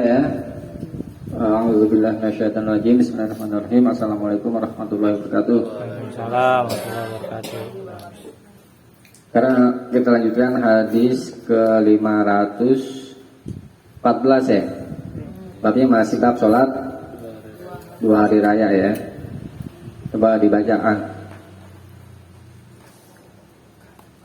Ya. A'udzubillahi minasyaitonirrajim. Bismillahirrahmanirrahim. Assalamualaikum warahmatullahi wabarakatuh. Waalaikumsalam warahmatullahi wabarakatuh. Sekarang kita lanjutkan hadis ke-514 ya. Babnya masih bab sholat 2 hari raya ya. Coba dibacaan.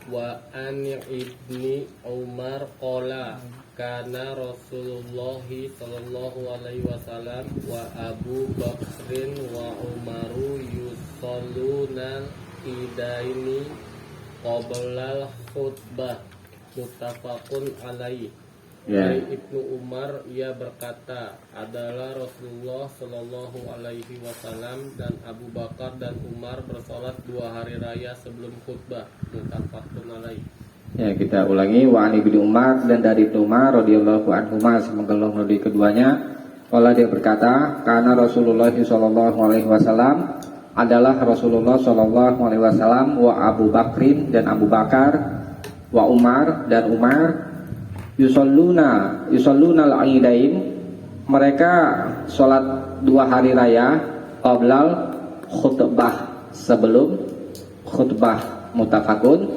Wa an ibni Umar qala kana Rasulullah sallallahu alaihi wasallam wa Abu Bakrin wa Umaru yusalluna idaini qabla khutbah muttafaqun alaihi. Dari Ibnu Umar ia berkata, adalah Rasulullah sallallahu alaihi wasallam dan Abu Bakar dan Umar bersolat 2 hari raya sebelum khutbah. Muttafaqun alaihi. Ya, kita ulangi. Wa an ibnu Umar, dan dari Ibnu Umar radhiyallahu anhuma, semoga Allah meridhai keduanya. Qala, dia berkata, karena Rasulullah sallallahu alaihi wasallam, adalah Rasulullah sallallahu alaihi wasallam, wa Abu Bakrin, dan Abu Bakar, wa Umar, dan Umar, yusalluna al-aidain, mereka sholat 2 hari raya qablal khutbah, sebelum khutbah. Muttafaqun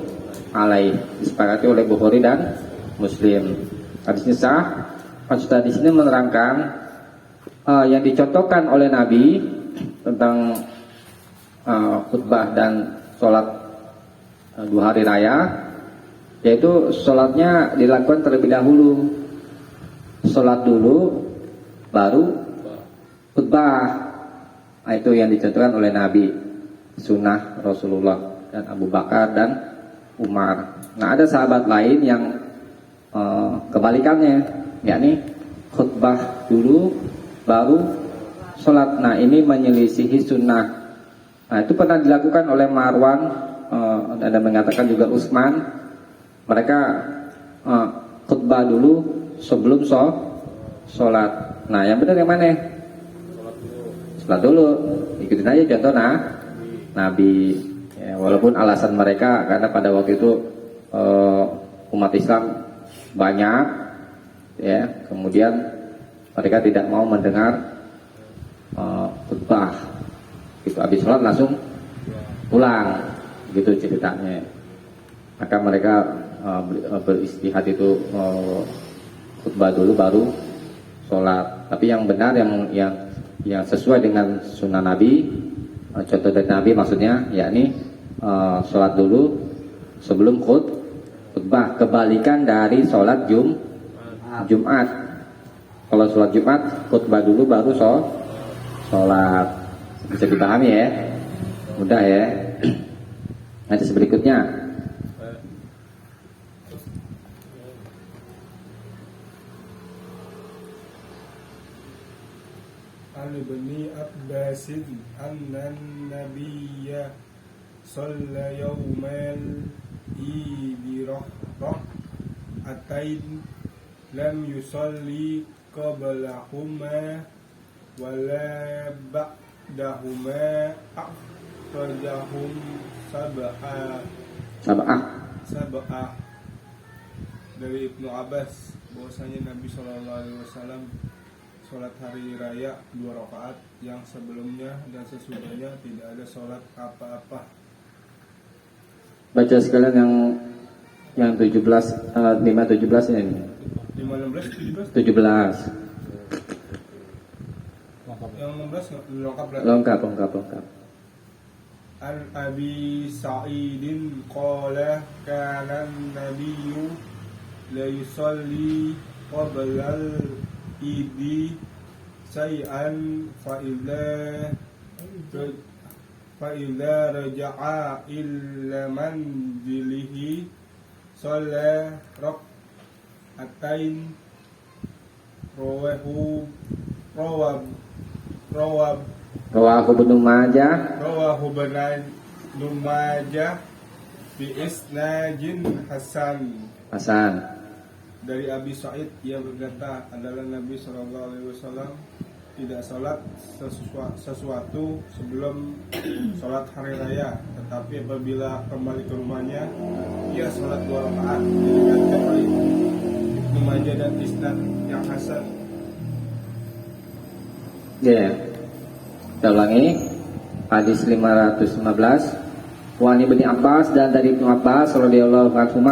alaih, disepakati oleh Bukhari dan Muslim. Hadisnya sah. Maksud di sini menerangkan yang dicontohkan oleh Nabi tentang khutbah dan sholat 2 hari raya, yaitu sholatnya dilakukan terlebih dahulu. Sholat dulu baru khutbah. Nah, itu yang dicontohkan oleh Nabi, sunnah Rasulullah dan Abu Bakar dan Umar. Nah, ada sahabat lain yang kebalikannya, yakni khutbah dulu baru sholat. Nah, ini menyelisihi sunnah. Nah, itu pernah dilakukan oleh Marwan, ada mengatakan juga Utsman. Mereka khutbah dulu sebelum sholat. Nah, yang benar yang mana? Sholat dulu. Ikutin aja contoh Nabi. Ya, walaupun alasan mereka karena pada waktu itu umat Islam banyak, ya, kemudian mereka tidak mau mendengar khutbah. Itu habis sholat langsung pulang, gitu ceritanya. Maka mereka beristihad itu khutbah dulu baru sholat. Tapi yang benar, yang sesuai dengan sunnah Nabi, contoh dari Nabi maksudnya, yakni sholat dulu sebelum khutbah. Kebalikan dari sholat Jumat. Kalau sholat Jumat khutbah dulu baru sholat. Bisa dipahami ya, mudah ya. Nanti berikutnya. Ibni Abbasin anna nabiyya shalla yawmal ibirah atain lam yusalli qablahuma wala ba'dahuma akhrajahum sab'ah dari Ibnu Abbas bahwasanya Nabi sallallahu alaihi wasallam sholat hari raya 2 rakaat, yang sebelumnya dan sesudahnya tidak ada sholat apa-apa. Baca sekalian yang 17, 5:17 ini. 5:16, 17. Yang 16 lengkap. An Abi Sa'idin qala kana an-nabiyyu la yusalli qabla idi say'an fa'idha raja'a illa manzilihi shalla rak'atain rawahu Ibnu Majah bi isnadin Hasan. Dari Abi Sa'id, ia berkata, adalah Nabi sallallahu alaihi wasallam tidak sholat sesuatu sebelum sholat hari raya, tetapi apabila kembali ke rumahnya ia sholat 2 rakaat. Diriwayatkan oleh Ibnu Majah dan isnad yang hasan. Ya. Kita ulangi. Hadis 515. Wa an Ibnu Abbas, dan dari Ibnu Abbas radhiyallahu anhu,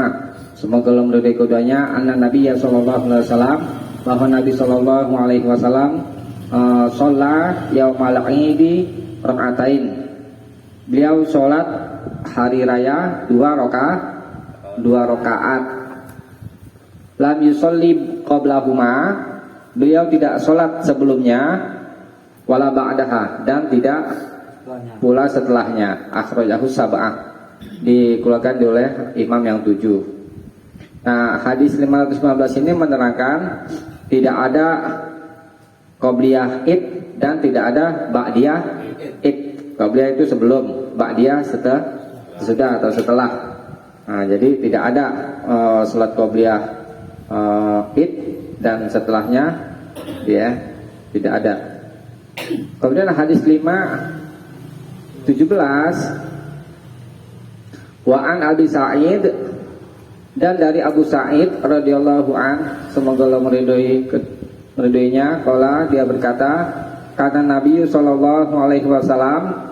semoga Allah meridai keduanya, anna Nabi sallallahu alaihi wasallam, bahwa Nabi sallallahu alaihi wasallam sholat yaumal idi rakaatain. Beliau sholat hari raya 2 rakaat. Lam yusolli qablahuma, beliau tidak sholat sebelumnya, wala ba'daha, dan tidak pula setelahnya. Akhrajahu sab'ah, dikeluarkan oleh imam yang 7. Nah, hadis 515 ini menerangkan tidak ada qobliyah id dan tidak ada ba'diyah id. Qobliyah itu sebelum, ba'diyah sesudah atau setelah. Nah, jadi tidak ada salat qobliyah id dan setelahnya ya tidak ada. Kemudian hadis 517, wa an Abi Sa'id, dan dari Abu Sa'id radhiyallahu an, semoga Allah meridhoinya, qala, dia berkata, kata Nabi sallallahu alaihi wasallam,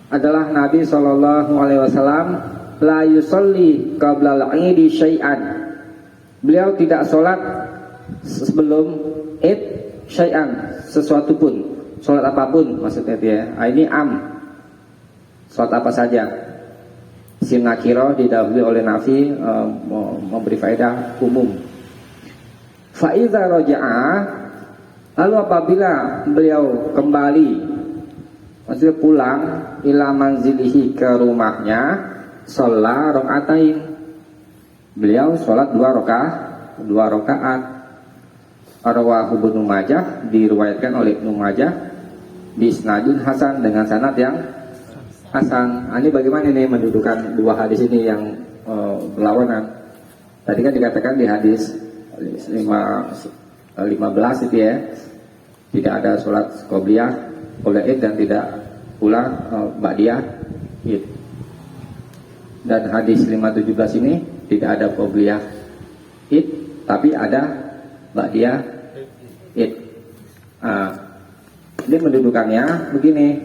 adalah Nabi sallallahu alaihi wasallam, la yusolli qabla al-'idi syai'an, beliau tidak sholat sebelum id syai'an, sesuatu pun, sholat apapun maksudnya dia. Ini sholat apa saja. Isim nakirah didahului oleh nafi, memberi faedah umum. Fa idza raja'a, lalu apabila beliau kembali, maksudnya pulang, ila manzilihi, ke rumahnya, sholat rakaatain, beliau sholat 2 rakaat. Rawahu Ibnu Majah, diriwayatkan oleh Ibnu Majah bi isnadin hasan, dengan sanad yang hasan. Ini bagaimana ini mendudukan dua hadis ini yang berlawanan? Tadi kan dikatakan di hadis 15 itu ya, tidak ada sholat qobliyah id dan tidak pula ba'diyah id. Dan hadis 517 ini tidak ada qobliyah id tapi ada ba'diyah id. Ini mendudukannya begini.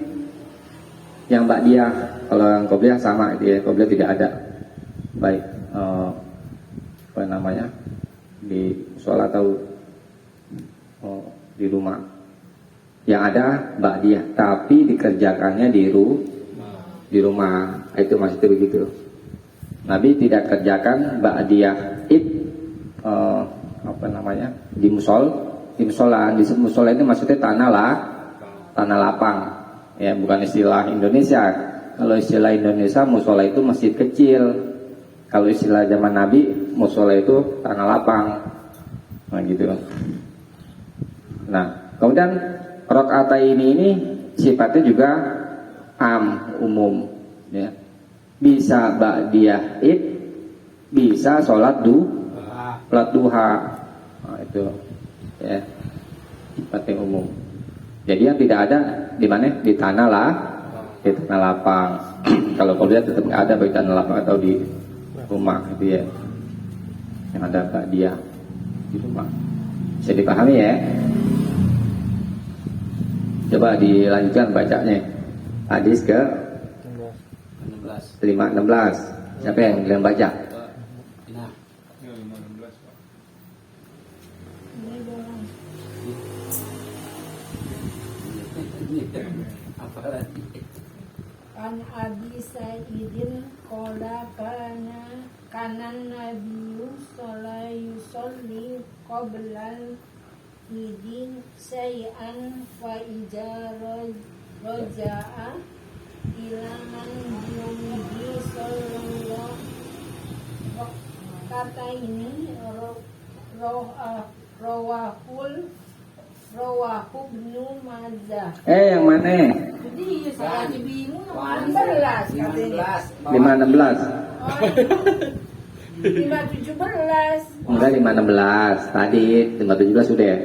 Yang ba'diyah, kalau yang qobliyah sama itu ya, qobliyah tidak ada. Baik apa namanya, di sholat atau di rumah. Yang ada ba'diyah tapi dikerjakannya di rumah. Itu maksudnya begitu. Nabi tidak kerjakan ba'diyah id apa namanya, di musola. Di musola itu maksudnya tanah lapang ya, bukan istilah Indonesia. Kalau istilah Indonesia musola itu masjid kecil. Kalau istilah zaman Nabi musola itu tanah lapang. Nah gitu. Nah, kemudian rakaat ini sifatnya juga umum ya. Bisa ba'diyah id, bisa sholat duha. Nah, itu ya, sifatnya umum. Jadi yang tidak ada di mana? Di tanah lapang. Kalau kau lihat tetap ada baik tanah lapang atau di rumah gitu ya. Yang ada ba'diyah di rumah. Bisa dipahami ya? Coba dilanjutkan bacanya. Hadis ke 516. Siapa yang baca? Ya, 516 Pak. An Abi Sa'idin qala kanan Nabiyyu sallallahu qablan idin syai'an fa ija raja'a ila man yumdi sallallahu, kata ini rawahu Ibnu Majah. Yang mana? Jadi saya bingung 15 katanya. 517. Enggak, 516. Tadi 517 sudah ya.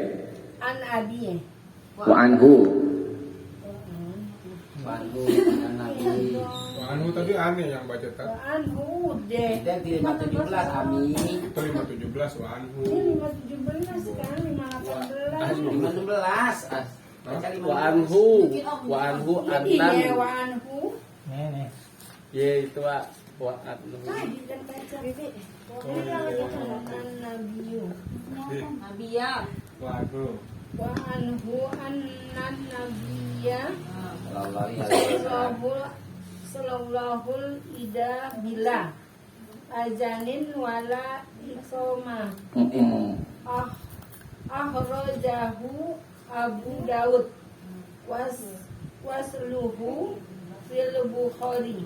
An Abi. Wa anhu. Anu tadi aneh yang baca tadi. Anhu deh. Dan di 517 Ami. Itu 517 wa anhu. Ini 517 kan 518. 516. wa anhu anan Iya, wa anhu. Nih. ya itu wa anhu Tadi kan baca Bibi. An Nabiyu. Nabiya. Waduh. Wa anhu annan nabiyya Sallallahul ida bila ajanin wala iqamah. Akhrajahu Abu Daud wasluhu fil Bukhari.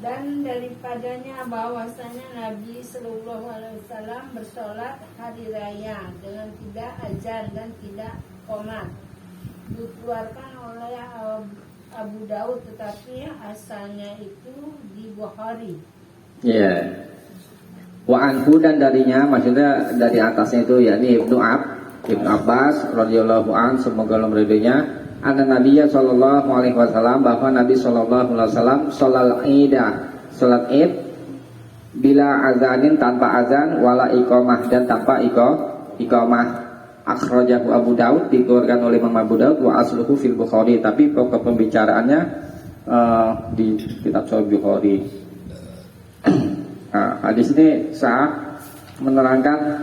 Dan daripadanya bahwasanya Nabi Sallallahu Alaihi Wasallam bersolat hari raya dengan tidak azan dan tidak qomat. Dikeluarkan oleh Abu Daud, tetapi asalnya itu di Bukhari. Ya. Wa anhu dan darinya, maksudnya dari atasnya itu yakni Ibnu Abbas radhiyallahu an, semoga Allah meridhoinya, anna Nabiya sallallahu alaihi wasallam, bahwa Nabi sallallahu alaihi wasallam salat Id bila azanin, tanpa azan, wala iqamah, dan tanpa iqamah. Akhrajahu Abu Daud, dikeluarkan oleh Imam Abu Daud, wa asluhu fil Bukhari, tapi pokok pembicaraannya di kitab Sahih Bukhari. Nah, hadis ini sah menerangkan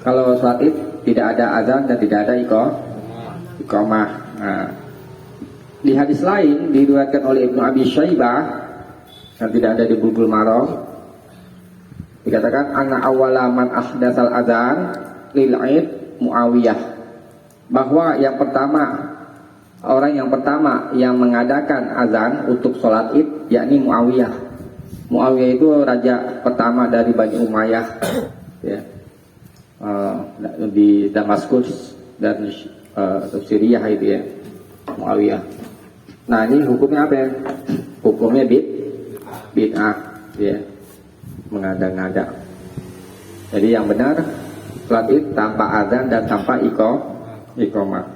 kalau sholat Id tidak ada azan dan tidak ada iqamah. Nah, di hadis lain diriwayatkan oleh Ibnu Abi Syaibah dan tidak ada di Bulughul Maram, dikatakan anna awwala man ahdatsal adzan lil Id Muawiyah, bahwa orang yang pertama yang mengadakan azan untuk sholat Id yakni Muawiyah. Muawiyah itu raja pertama dari Bani Umayyah, ya, di Damaskus dan Syriah itu ya, Muawiyah. Nah, ini hukumnya apa ya? Hukumnya bid'ah, ya, mengada-ngada. Jadi yang benar sholat Id tanpa azan dan tanpa iqamah.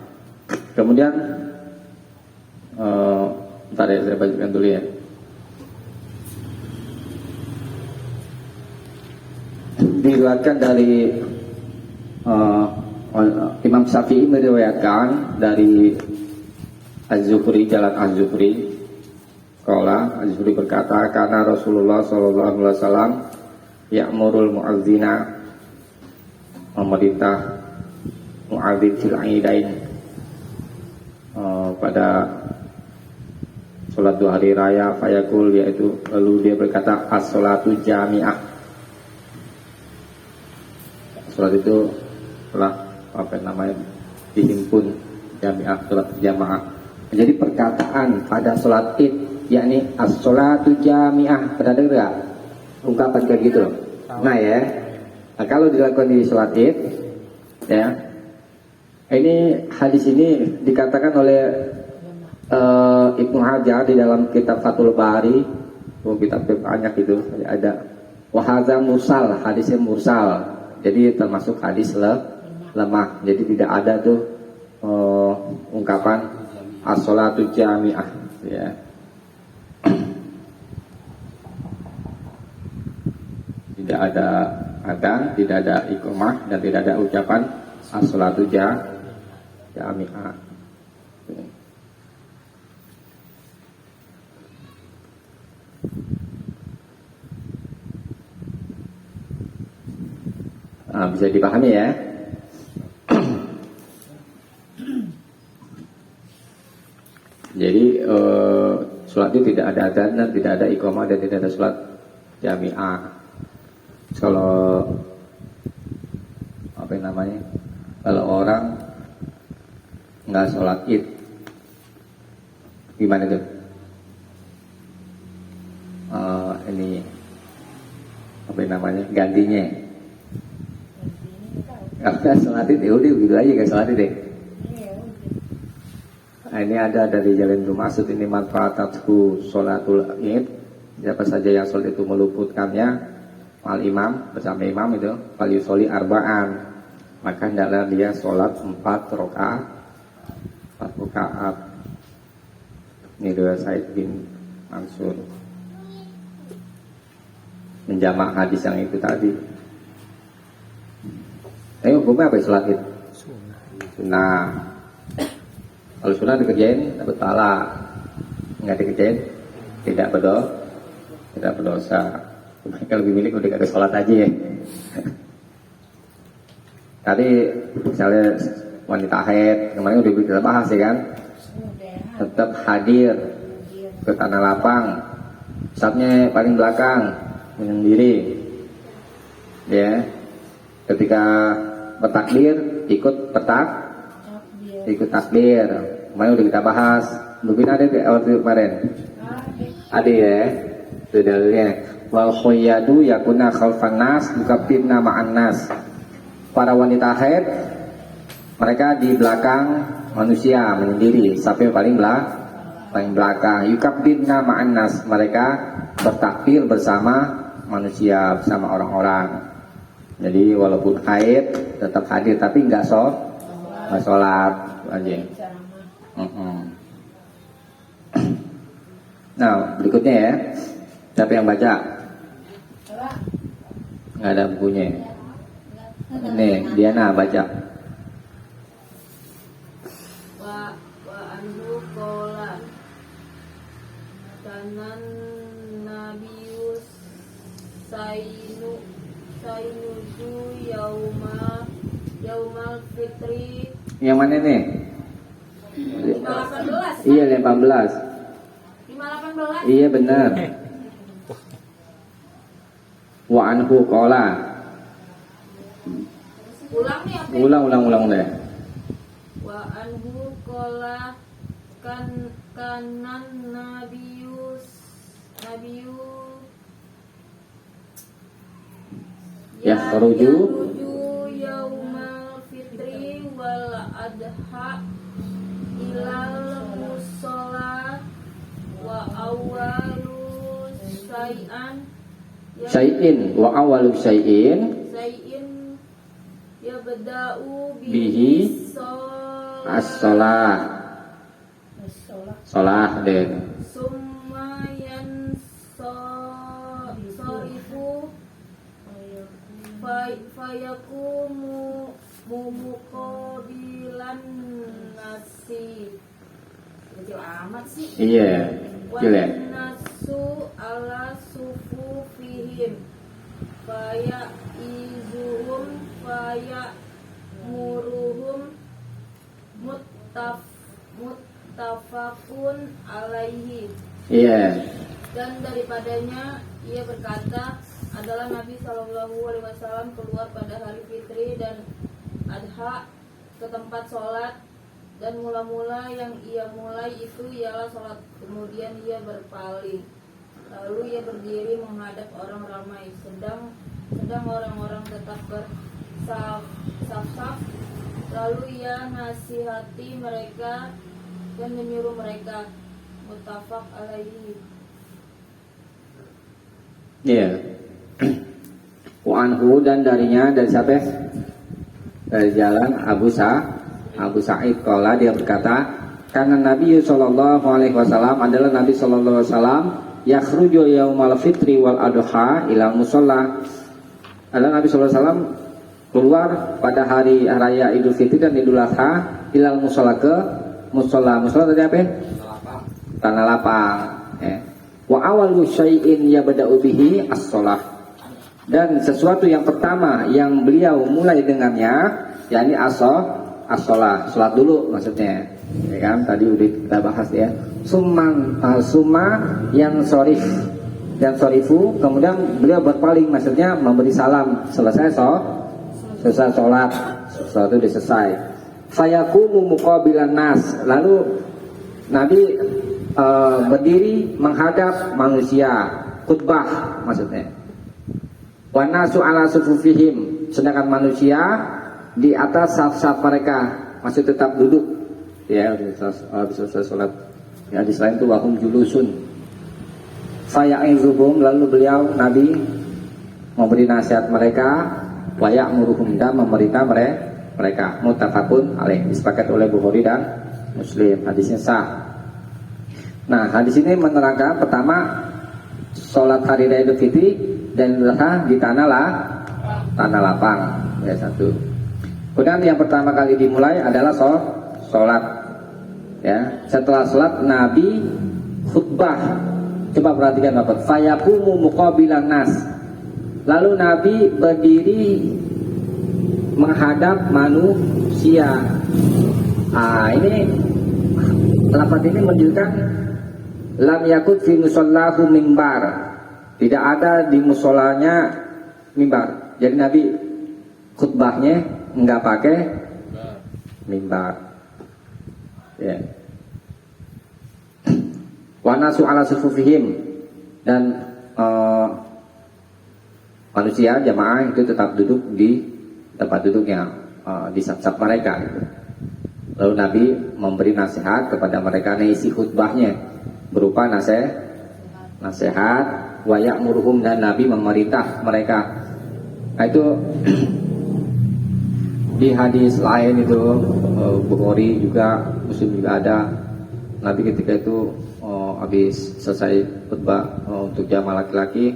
Kemudian bentar ya, saya bacakan dulu ya. Diriwayatkan dari Imam Syafi'i, meriwayatkan dari Az-Zuhri, jalan Az-Zuhri, qala Az-Zuhri berkata, karena Rasulullah sallallahu alaihi wasallam ya'murul mu'adzina, memerintah mu'adzin fil aidain, pada sholat 2 hari raya, fayaqul, yaitu lalu dia berkata, as-sholatu jami'ah, sholat itu telah dihimpun, jami'ah, sholat jamaah. Jadi perkataan pada sholat Id yakni as-sholatu jami'ah, pernah dengar ungkapan kayak gitu? Nah ya, nah, kalau dilakukan di sholat Id, ya, ini hadis ini dikatakan oleh Ibnu Hajar di dalam kitab Fathul Bari, kitab banyak itu ada wahadza mursal, hadisnya mursal. Jadi termasuk hadis lemah. Jadi tidak ada tuh ungkapan as-sholatu jami'ah, ya. Tidak ada adzan, tidak ada iqamah, dan tidak ada ucapan as-sholatu jami'ah. Nah, bisa dipahami ya. Jadi sholat itu tidak ada adzan dan tidak ada iqamah dan tidak ada sholat jami'ah. Kalau kalau orang nggak sholat Id, gimana tuh? Ini gantinya? Kalau sholat Id, ya udah begitu aja, gak sholat Id deh. Nah, ini ada dari Jalan Masud, ini manfaatatku sholatul Id, siapa saja yang sholat itu meluputkannya al imam, bersama imam itu fal yusholli arba'an, maka hendaklah dia sholat 4 rakaat. Ini dari Said bin Mansur menjamak hadis yang itu tadi. Hukumnya apa sholat Id? sunnah. Kalau sunnah dikerjain dapat pahala, nggak dikerjain tidak berdosa. Mereka lebih milih udah ada sholat aja ya. Tadi misalnya wanita haid kemarin udah kita bahas ya kan, tetap hadir ke tanah lapang, saatnya paling belakang menyendiri ya. Ketika bertakbir ikut ikut takbir. Kemarin udah kita bahas. Mungkin ada di awal kemarin. Ada ya. Itu dalilnya. Wal khoyadu yakuna khalfan nas yukabbirna ma'an nas. Para wanita haid mereka di belakang manusia menyendiri sampai paling belakang. Yukabbirna ma'an nas, mereka bertakbir bersama manusia, bersama orang-orang. Jadi walaupun haid tetap hadir tapi nggak sholat aja. Nah berikutnya ya, siapa yang baca? Nggak ada bukunya. Nih Diana baca. Wa anhu qala kanan nabius saynuzu yaumal fitri. Yang mana nih? 518. Iya 15. 518. Iya benar. Wa anhu qala. Ulang nih apa? Ulang deh. Wa anhu qala kanan nabiyu Yakhruju yaumal fitri wal adha ilal musalla wa awalu syai'in wa awalu syai'in yabda'u bihi as-shalah. Shalah deh. Summa yansarifu fayakumu muqabilan nasi. Kecil amat sih. Iya. Jelek. Nasu ala sufufihim faya izuhum faya muruhum muttafaqun alaihi. Iya. Dan daripadanya ia berkata adalah Nabi Shallallahu Alaihi Wasallam keluar pada hari fitri dan adha ke tempat sholat, dan mula-mula yang ia mulai itu ialah sholat. Kemudian ia berpaling, lalu ia berdiri menghadap orang ramai, sedang orang-orang tetap bersaf-saf. Lalu ia nasihati mereka dan menyuruh mereka. Muttafaq alaihi. Iya. Wa anhu, dan darinya, dari siapa? Dari jalan Abu Sa'id qala, dia berkata, karena Nabi sallallahu alaihi wasallam adalah Nabi sallallahu alaihi wasallam yakhruju yaumal fitri wal adha ila musalla. Adalah Nabi sallallahu alaihi wasallam keluar pada hari raya Idul Fitri dan Idul Adha ilal musalla, ke musalla. Musalla tadi apa? Tanah lapang. Wa awalu syai'in yabda'u bihi as-shalah. Dan sesuatu yang pertama yang beliau mulai dengannya yakni as-shalah, salat dulu maksudnya. Ya kan, tadi udah kita bahas ya. Summa yang sorifu, kemudian beliau berpaling, maksudnya memberi salam selesai sholat, sesuatu sudah selesai. Fayakumu muqabilan nas, lalu Nabi berdiri menghadap manusia, khutbah maksudnya. Wa nasu ala sufufihim, sedangkan manusia di atas saf-saf mereka masih tetap duduk. Ya, bisa sholat. Ya, di selain itu wahum julusun. Faya'izuhum, lalu beliau Nabi memberi nasihat mereka, wa ya'muruhum, dan memerintah mereka. Muttafaqun alaih, disepakati oleh Bukhari dan Muslim. Hadisnya sah. Nah, hadis ini menerangkan pertama sholat hari raya Idul Fitri dan Idul Adha di tanah lapang. Ya, satu. Kemudian yang pertama kali dimulai adalah sholat. Ya, setelah sholat Nabi khutbah. Coba perhatikan Bapak. Fayaqumu muqabilan nas. Lalu Nabi berdiri menghadap manusia. Ini lafaz ini menunjukkan lam yakut fi musallahu mimbar. Tidak ada di musolanya mimbar. Jadi Nabi khutbahnya enggak pakai mimbar. Ya. Wa nasu ala sufufihim, dan manusia jamaah itu tetap duduk di tempat duduknya, di saf-saf mereka gitu. Lalu Nabi memberi nasihat kepada mereka. Isi khutbahnya berupa nasihat wa ya'muruhum, dan Nabi memerintah mereka. Nah, itu di hadis lain itu Bukhari juga, Muslim juga ada. Nabi ketika itu habis selesai khutbah untuk jamaah laki-laki,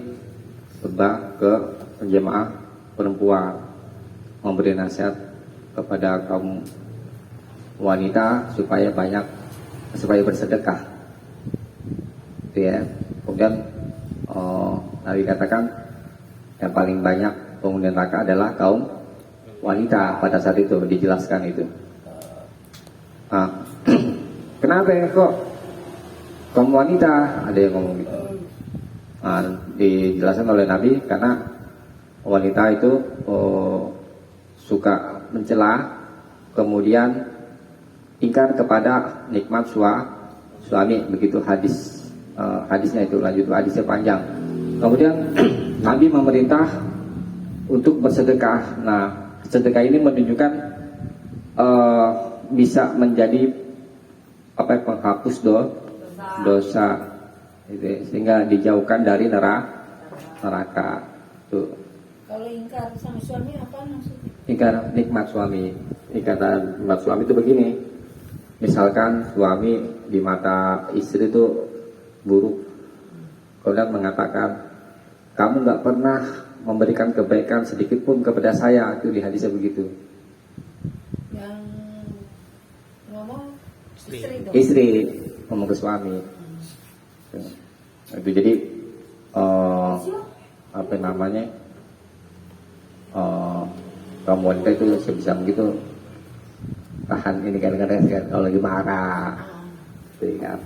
khutbah ke jamaah perempuan, memberi nasihat kepada kaum wanita supaya bersedekah. Itu ya. Kemudian Nabi katakan yang paling banyak penghuni neraka adalah kaum wanita. Pada saat itu dijelaskan itu. Kenapa ya kok kaum wanita? Ada yang ngomong gitu. Dijelaskan oleh Nabi karena wanita itu suka mencela, kemudian ingkar kepada nikmat suami. Begitu hadisnya itu, lanjut hadisnya panjang. Kemudian Nabi memerintah untuk bersedekah. Nah, sedekah ini menunjukkan bisa menjadi penghapus dosa, gitu, sehingga dijauhkan dari neraka. Tuh. Kalau ingkar sama suami apa maksudnya? Ingkar nikmat suami. Ikatan nikmat suami itu begini. Misalkan suami di mata istri itu buruk, kemudian mengatakan, kamu nggak pernah memberikan kebaikan sedikit pun kepada saya. Itu di hadisnya begitu. Yang ngomong istri dong. Istri ngomong ke suami. Itu jadi apa namanya, kaum wanita itu sebisa begitu tahan ini kadang-kadang kalau lagi marah, kan,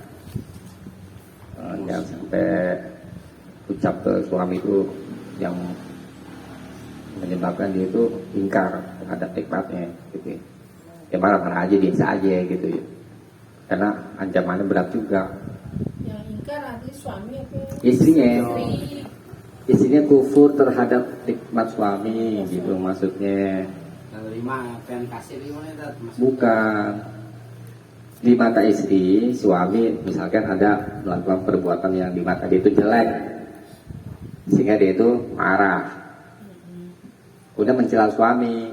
jangan sampai ucap ke suami itu yang menyebabkan dia itu ingkar terhadap nikmatnya, gitu. Ya marah-marah aja, biasa aja gitu ya. Karena ancamannya berat juga. Yang ingkar nanti suami apa? Istrinya. Istrinya kufur terhadap nikmat suami, gitu maksudnya. Bukan. Di mata istri, suami misalkan ada melakukan perbuatan yang di mata dia itu jelek, sehingga dia itu marah. Udah mencela suami.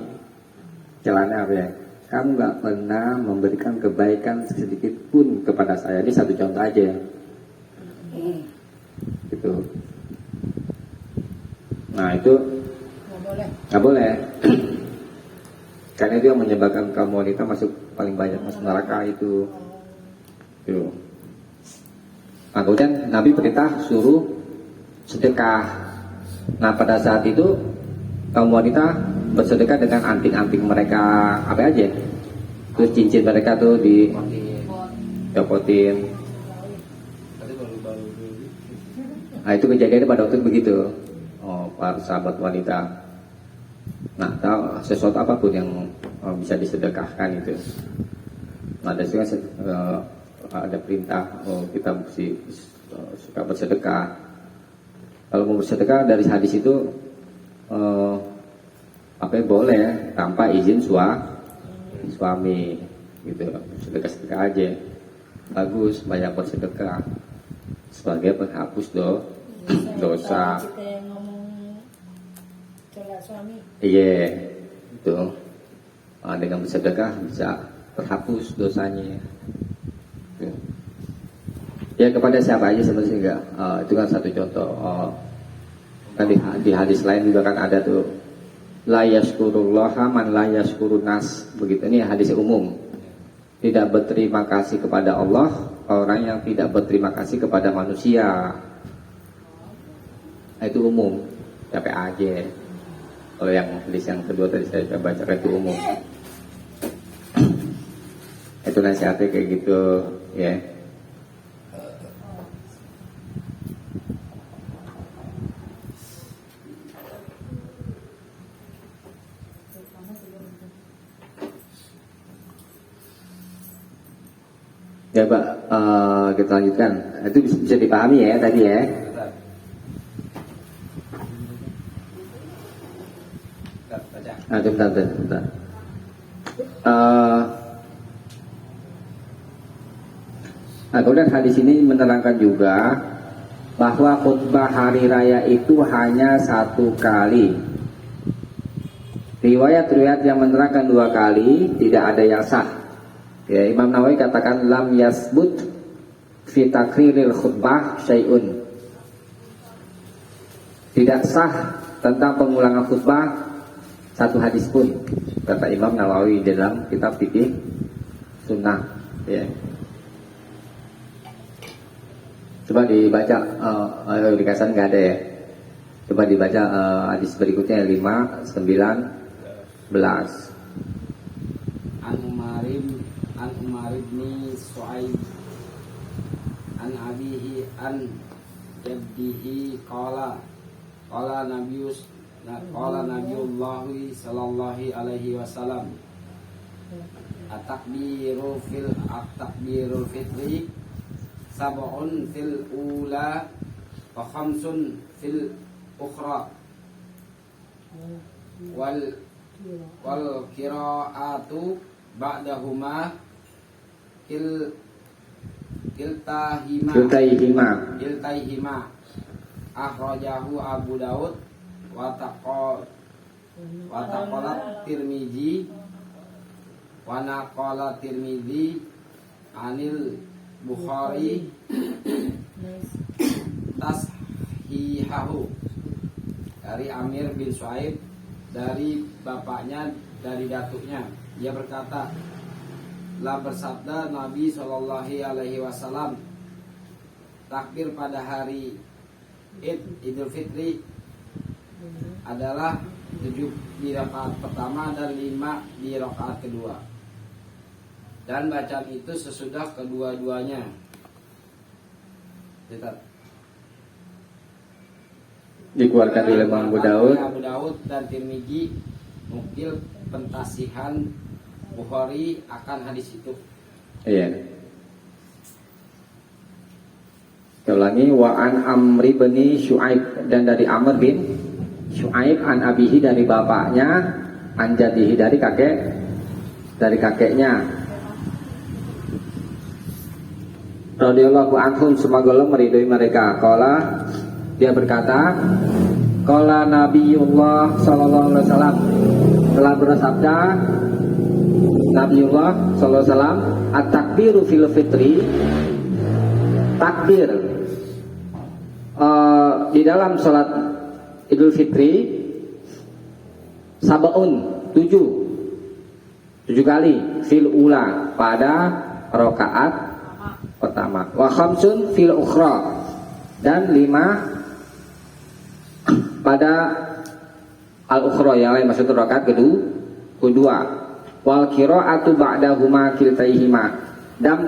Celana apa ya? Kamu gak pernah memberikan kebaikan sedikit pun kepada saya. Ini satu contoh aja. Gitu. Nah itu nggak boleh. Karena itu yang menyebabkan kaum wanita paling banyak masuk neraka itu. Nah, kemudian Nabi perintah suruh sedekah. Nah pada saat itu kaum wanita bersedekah dengan anting-anting mereka apa aja. Terus cincin mereka tuh dicopotin. Nah itu kejadiannya pada waktu itu begitu. Para sahabat wanita. Nah, tahu sesuatu apapun yang bisa disedekahkan itu. Nah, dari situ ada perintah kita mesti suka bersedekah. Kalau mau bersedekah dari hadis itu boleh tanpa izin suami, gitu. Sedekah aja. Bagus, banyak bersedekah sebagai penghapus dosa. Iya, itu. Dengan bersedekah bisa terhapus dosanya. Ya kepada siapa aja sebenarnya enggak. Itu kan satu contoh. Kan di hadis lain juga kan ada tuh, la yashkurullaha man la yashkurun nas. Begitu, ini hadis umum. Tidak berterima kasih kepada Allah orang yang tidak berterima kasih kepada manusia. Nah, itu umum. Capek aja. Kalau yang hadis yang kedua tadi saya baca itu umum. Itu nasihatnya kayak gitu ya. Ya Pak, kita lanjutkan. Itu bisa dipahami ya tadi ya. Bentar. Kemudian hadis ini menerangkan juga bahwa khutbah hari raya itu hanya 1 kali. Riwayat-riwayat yang menerangkan 2 kali tidak ada yang sah. Ya, Imam Nawawi katakan lam yasbut fi takriril khutbah syai'un. Tidak sah tentang pengulangan khutbah 1 hadis pun, kata Imam Nawawi dalam kitab Fiqih Sunnah. Ya. Coba dibaca, di kasan nggak ada ya. Coba dibaca hadis berikutnya 5, 19. An Umar bin Su'aib an abihi an jaddihi qala Nabiullah sallallahu alaihi wasallam at-takbirul fitri sab'un fil ula wa khamsun fil ukhra wal qira'atu ba'dahuma kiltaihima akhrajahu Abu Daud wa taqala Tirmizi wa naqala Tirmizi anil Bukhari tashihahu dari Amir bin Su'aib dari bapaknya dari datuknya. Dia berkata, telah bersabda Nabi Shallallahu Alaihi Wasallam, takbir pada hari Idul Fitri adalah 7 di rakaat pertama dan 5 di rakaat kedua, dan bacaan itu sesudah kedua-duanya. Dikeluarkan oleh Imam Abu Daud dan Tirmizi nukil pentasihan Bukhari akan hadis itu. Iya. Kita ulangi, wa an Amri bin Syu'aib, dan dari Amr bin Syu'aib an abihi dari bapaknya, an jadihi dari kakeknya. Radhiyallahu anhum, semoga Allah meridhoi mereka. Qala, dia berkata, qala Nabiullah sallallahu alaihi wasallam, telah bersabda Nabiullah sallallahu alaihi wasallam, at-takbiru fil fitri, takbir di dalam salat Idul Fitri sab'un 7 kali fil ula pada rakaat pertama, wa khamsun fil ukhra, dan 5 pada al-ukhra yang lain, maksudnya rakaat kedua. Wal qira'atu ba'dahuma kiltaihima, dan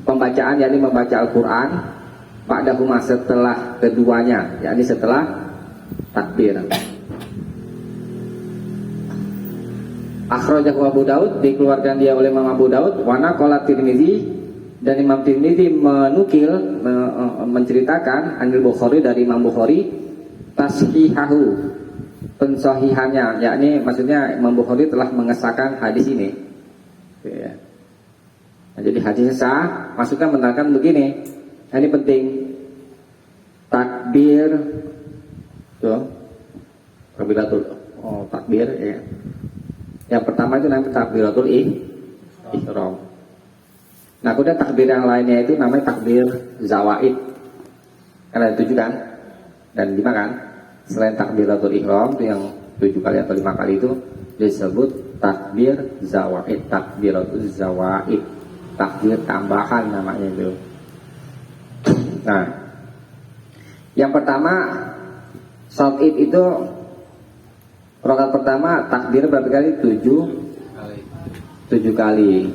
pembacaan yakni membaca Al-Qur'an ba'dahuma setelah keduanya, yakni setelah takbir. Akhrajahu Abu Daud, dikeluarkan dia oleh Imam Abu Daud, wa naqala Tirmizi, dan Imam Tirmizi menukil menceritakan anil Bukhari dari Imam Bukhari tashihahu, pensahihannya, yakni maksudnya Imam Bukhari telah mengesahkan hadis ini. Ya. Nah, jadi hadisnya sah, maksudnya menerangkan begini. Nah, ini penting. Takbir tuh. Takbir ya. Yang pertama itu namanya takbiratul ihram. Nah, kemudian takbir yang lainnya itu namanya takbir zawaid. Kan ada 7 kan? Dan 5 kan? Selain takbiratul ihram itu yang 7 kali atau 5 kali itu disebut takbir zawaid, takbiratul zawaid, takbir tambahan namanya itu. Nah, yang pertama salat id itu rakaat pertama takbir berapa kali? 7 kali.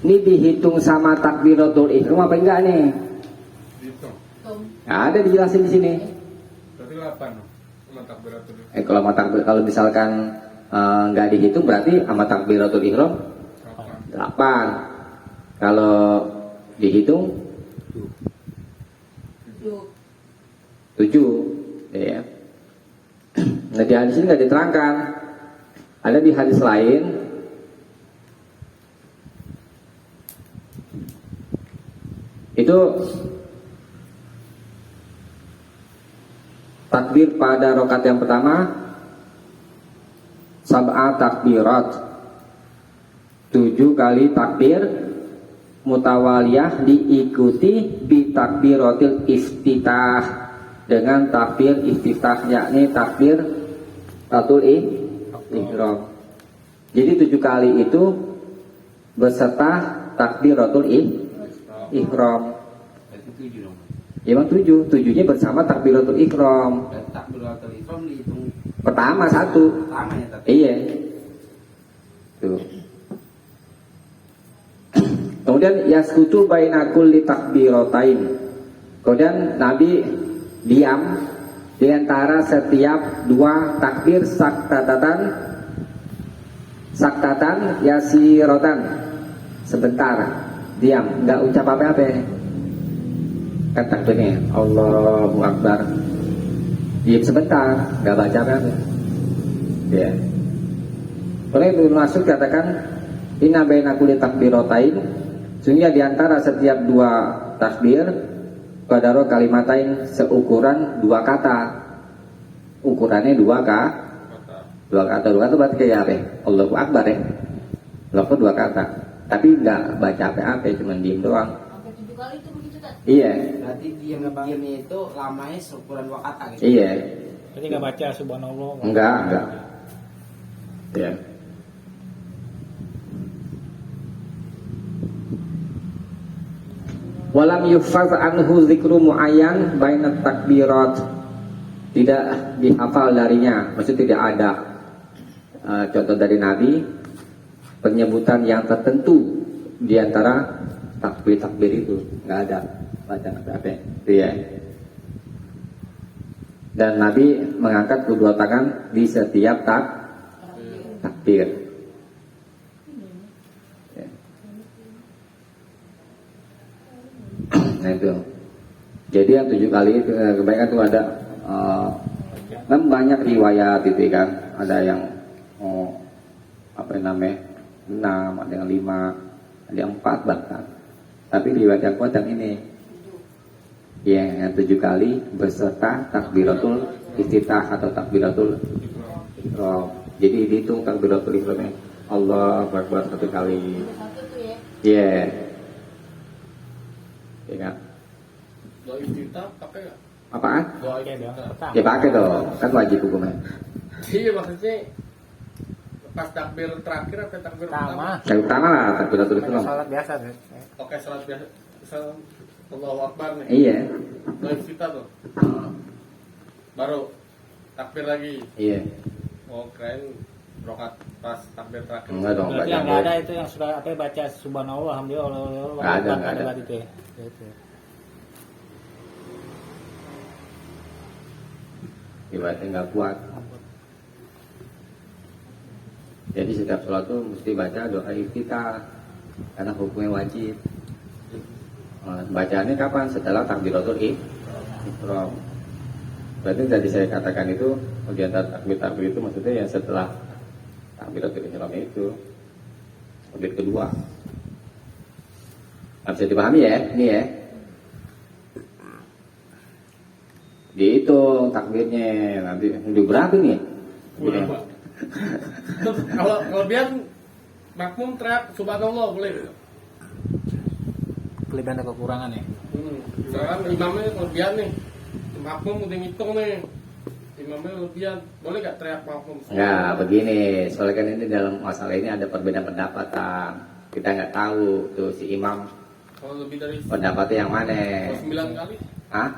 Ini dihitung sama takbiratul ihram apa enggak nih? Hitung. Nah, ada dijelasin di sini. Berarti 8 sama takbiratul Kalau misalkan nggak dihitung berarti sama takbiratul ihram 8. Kalau dihitung 7, ya. Nah di hadis ini nggak diterangkan. Ada di hadis lain itu takbir pada rakaat yang pertama sab'a takbirat, 7 kali takbir mutawaliyah diikuti bi takbiratil iftitah, dengan takbir iftitah, yakni takbir tatul ihram. Jadi 7 kali itu beserta takbiratul ihram. Berarti 7 dong. Ya bang 7, 7-nya bersama takbiratul ihram. Dan takbiratul ihram dihitung Pertama 1. pertama ya tapi. Iya. Tuh. Kemudian yaskutu baina kulli takbiratain. Kemudian Nabi diam di antara setiap 2 takbir saktatan yasirotan, sebentar diam, nggak ucap apa-apa. Kan takbirnya Allahu Akbar, diam sebentar, nggak baca apa-apa. Ya. Oleh Ibnu Mas'ud katakan inna baina kulli takbiratain, sehingga di antara setiap 2 takbir qadaro kalimatain, seukuran 2 kata. Ukurannya 2 kata. 2 kata berarti kayak apa? Allahu Akbar ya. Allahu 2 kata. Tapi nggak baca apa-apa, cuma diem doang. Sampai 7 kali itu begitu kan? Iya. Berarti diamnya itu lamanya seukuran 2 kata gitu. Iya. Jadi nggak baca subhanallah. Enggak. Ya. Walam yufaz anhu zikru muayyan bainat takbirat, tidak dihafal darinya, maksudnya tidak ada contoh dari Nabi penyebutan yang tertentu di antara takbir itu, nggak ada bacaan apa-apa. Iya. Dan Nabi mengangkat kedua tangan di setiap takbir. Ya. Nah itu. Jadi yang 7 kali itu kebanyakan tuh ada kan banyak riwayat itu kan, ada yang apa namanya 6, ada yang 5, ada yang 4 bahkan. Tapi riwayat yang kuat yang ini, yang 7 kali beserta takbiratul iftitah atau takbiratul ihram. Jadi dihitung takbiratul ihramnya Allahu Akbar 1 kali. Satu tuh ya. Iya. Ya kan? Doa iftitah pakai nggak? Apaan? Doa Oke dong. iftitah. Pertama. Ya pakai dong, kan wajib hukumnya. Iya maksudnya pas takbir terakhir atau takbir Pertama. pertama? Yang utama lah takbiratul ihram. Salat biasa tuh. Oke, salat biasa. Allahu Akbar nih. Iya. Doa iftitah tuh. Baru takbir lagi. Iya. Oh keren, rokat pas takbir terakhir. Enggak dong, Berarti baca yang nggak ada itu yang sudah apa baca subhanallah alhamdulillah Nggak ada, nggak ada. berarti itu ya. Gitu. Ibaratnya nggak kuat. Jadi setiap sholat tuh mesti baca doa iftitah karena hukumnya wajib. Bacaannya kapan? Setelah takbiratul ihram. Berarti tadi saya katakan itu di antara takbir itu maksudnya yang setelah takbiratul ihram itu takbir kedua. Nah, bisa dipahami ya? Ini ya. Dihitung takbirnya nanti udah berapa nih? Boleh, Pak. Terus kalau kelebihan makmum teriak subhanallah boleh. Kelebihan dan kekurangan ya. Misalkan imamnya kelebihan nih, makmum udah ngitung nih, imamnya lebihan, boleh gak teriak makmum? Enggak, begini, soalnya kan ini dalam masalah ini ada perbedaan pendapat, Tang. Kita nggak tahu tuh si imam Kalau lebih dari pendapatnya yang mana. 9 kali, Hah?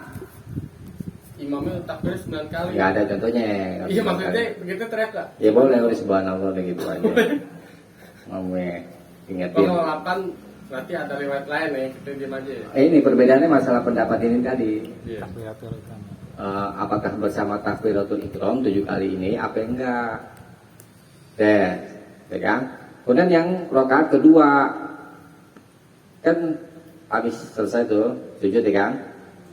imamnya takbir 9 kali. Nggak ada contohnya. Iya maksudnya begitu teriak gak? Ya boleh, udah subhanallah udah gitu aja. Mau ingetin. Kalau 8 berarti ada riwayat lain ya, kita diam aja ya. Ini perbedaannya masalah pendapat ini tadi. Iya. Takbiratul ihram. Apakah bersama takbiratul ihram 7 kali ini apa enggak? Ya kan? Kemudian yang rakaat kedua kan habis selesai tuh sujud ya kan?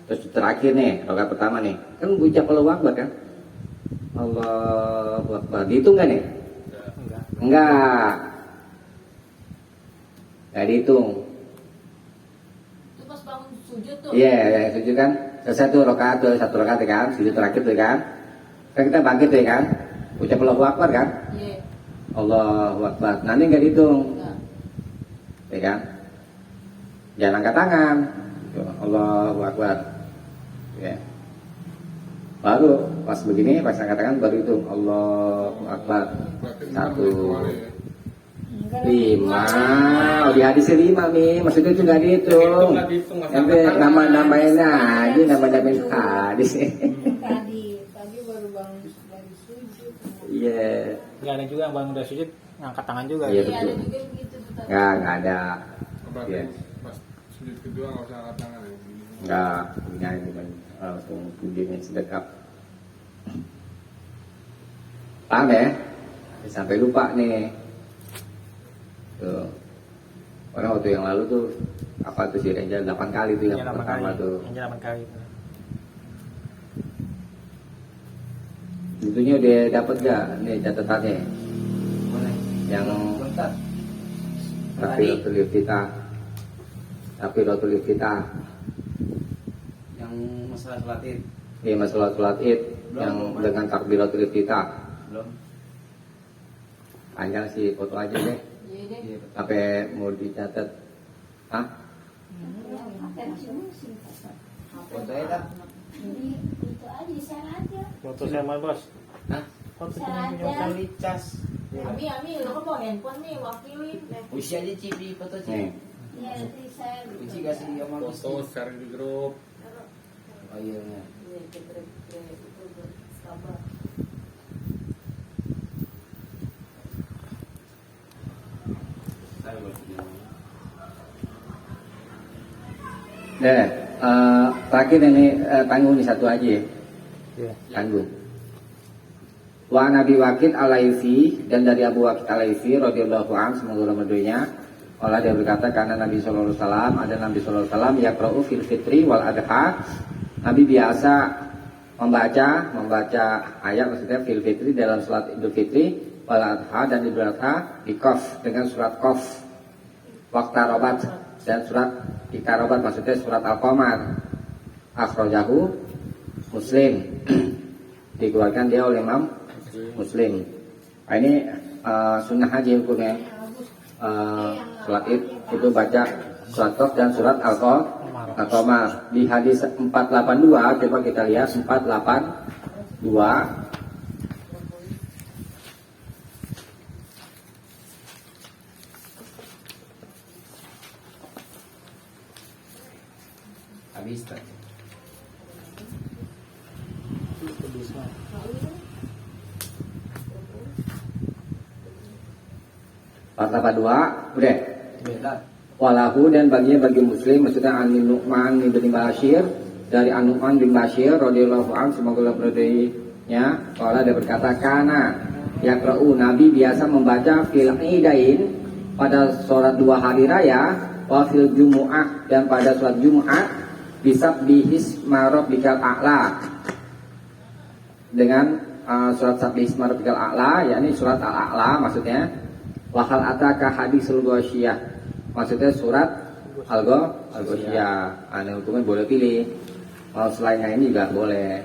Terus terakhir nih rakaat pertama nih kan ucap Allahu Akbar kan? Allahu Akbar dihitung kan nih? Enggak. Enggak dihitung. Itu pas bangun sujud tuh. Iya, sujud kan selesai tuh rakaat tuh, 1 rakaat ya kan? Sujud terakhir tuh ya kan? Kan kita bangkit tuh ya kan? Ucap Allahu Akbar kan? Iya. Allahu Akbar. Nanti nggak dihitung, Enggak. ya kan? Jangan angkat tangan. Tuh, Allahu Akbar. Ya. Baru pas begini, pas angkat tangan baru hitung Allahu Akbar. Berarti 1, Enggak, 5. Oh, di hadisnya 5 nih. Maksudnya itu nggak dihitung. Nggak dihitung, Mas. Nanti nama-namain aja, nama-namain hadis. tadi baru bangun dari sujud. Iya. Enggak ada juga yang bangun dari sujud ngangkat tangan juga. Iya, Iya betul. ada juga begitu tuh. Tadi. Nggak ada. Berarti Iya. pas sujud kedua nggak usah angkat tangan ya. Begini. Enggak, punya ini kan langsung pujinya sedekap. Paham ya? Sampai lupa nih. Tuh. Karena waktu yang lalu tuh apa tuh si Renja 8 kali tuh yang Yang 8 pertama kali. tuh. Yang 8 kali. Tentunya udah dapat gak nih catatannya? Boleh. Yang Bentar. takbiratul iftitah. Takbiratul iftitah. Yang masalah sholat id. Ini masalah sholat Id Belum, yang belum. dengan takbiratul iftitah. Belum. Panjang sih, foto aja deh. Iya deh. Iya. Sampai mau dicatat. Hah? Fotonya tak. Itu aja di sana aja. Foto sama bos. Hah? Foto Bisa cuma punya aja. Kali cas. Ami, lo kan bawa handphone nih, wakilin. Usi aja cipi foto Nih. cipi. Ya nanti saya Uci kasih sama Gusti. Foto share di grup. Oh iya benar. Iya, itu buat sabar. Deh, terakhir ini tanggung ini satu aja ya. Iya. Tanggung. Wa Nabi Waqid Al-Laitsi dan dari Abu Waqid Al-Laitsi radhiyallahu anhu semoga Allah meridhoinya. Allah dia berkata karena Nabi sallallahu alaihi wasallam ada Nabi sallallahu alaihi wasallam yaqra'u fil fitri wal adha. Nabi biasa membaca ayat maksudnya fil fitri dalam salat Idul Fitri wal adha dan Idul Adha di Qaf dengan surat Qaf. Waqtarabat dan surat Iqtarabat maksudnya surat Al-Qamar. Akhrajahu Muslim. Dikeluarkan dia oleh Imam Muslim. Nah, ini sunnah aja hukumnya. Surat itu baca surat Qaf dan surat Al-Qamar. Di hadis 482 coba kita lihat 482. Habis tak. Itu bisa. Pasal 2 udah. Beda. Walahu dan baginya bagi Muslim maksudnya An Nu'man bin Bashir dari An Nu'man bin Bashir radhiyallahu anhu semoga Allah meridhoinya. Qala dia berkata kana yaqra'u Nabi biasa membaca fil idain pada sholat 2 hari raya wa fil jumu'ah dan pada sholat Jumat bisa bihis rabbikal a'la dengan surat Sabbih rabbikal a'la yakni surat al-a'la maksudnya wahal ataka hadisul ghasyiyah maksudnya surat al-ghasyiyah ane hukumnya boleh pilih mau selainnya ini juga boleh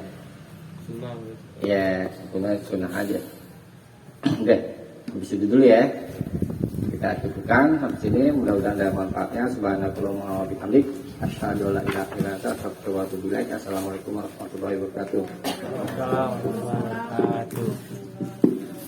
Sunnah gitu. ya hukumnya sunnah aja. Oke habis itu dulu ya kita cukupkan habis ini mudah-mudahan ada manfaatnya subhanallah wa bihamdik Asyhadu an la ilaha illa anta astaghfiruka wa atubu ilaik. Assalamualaikum warahmatullahi wabarakatuh. Waalaikumsalam warahmatullahi wabarakatuh.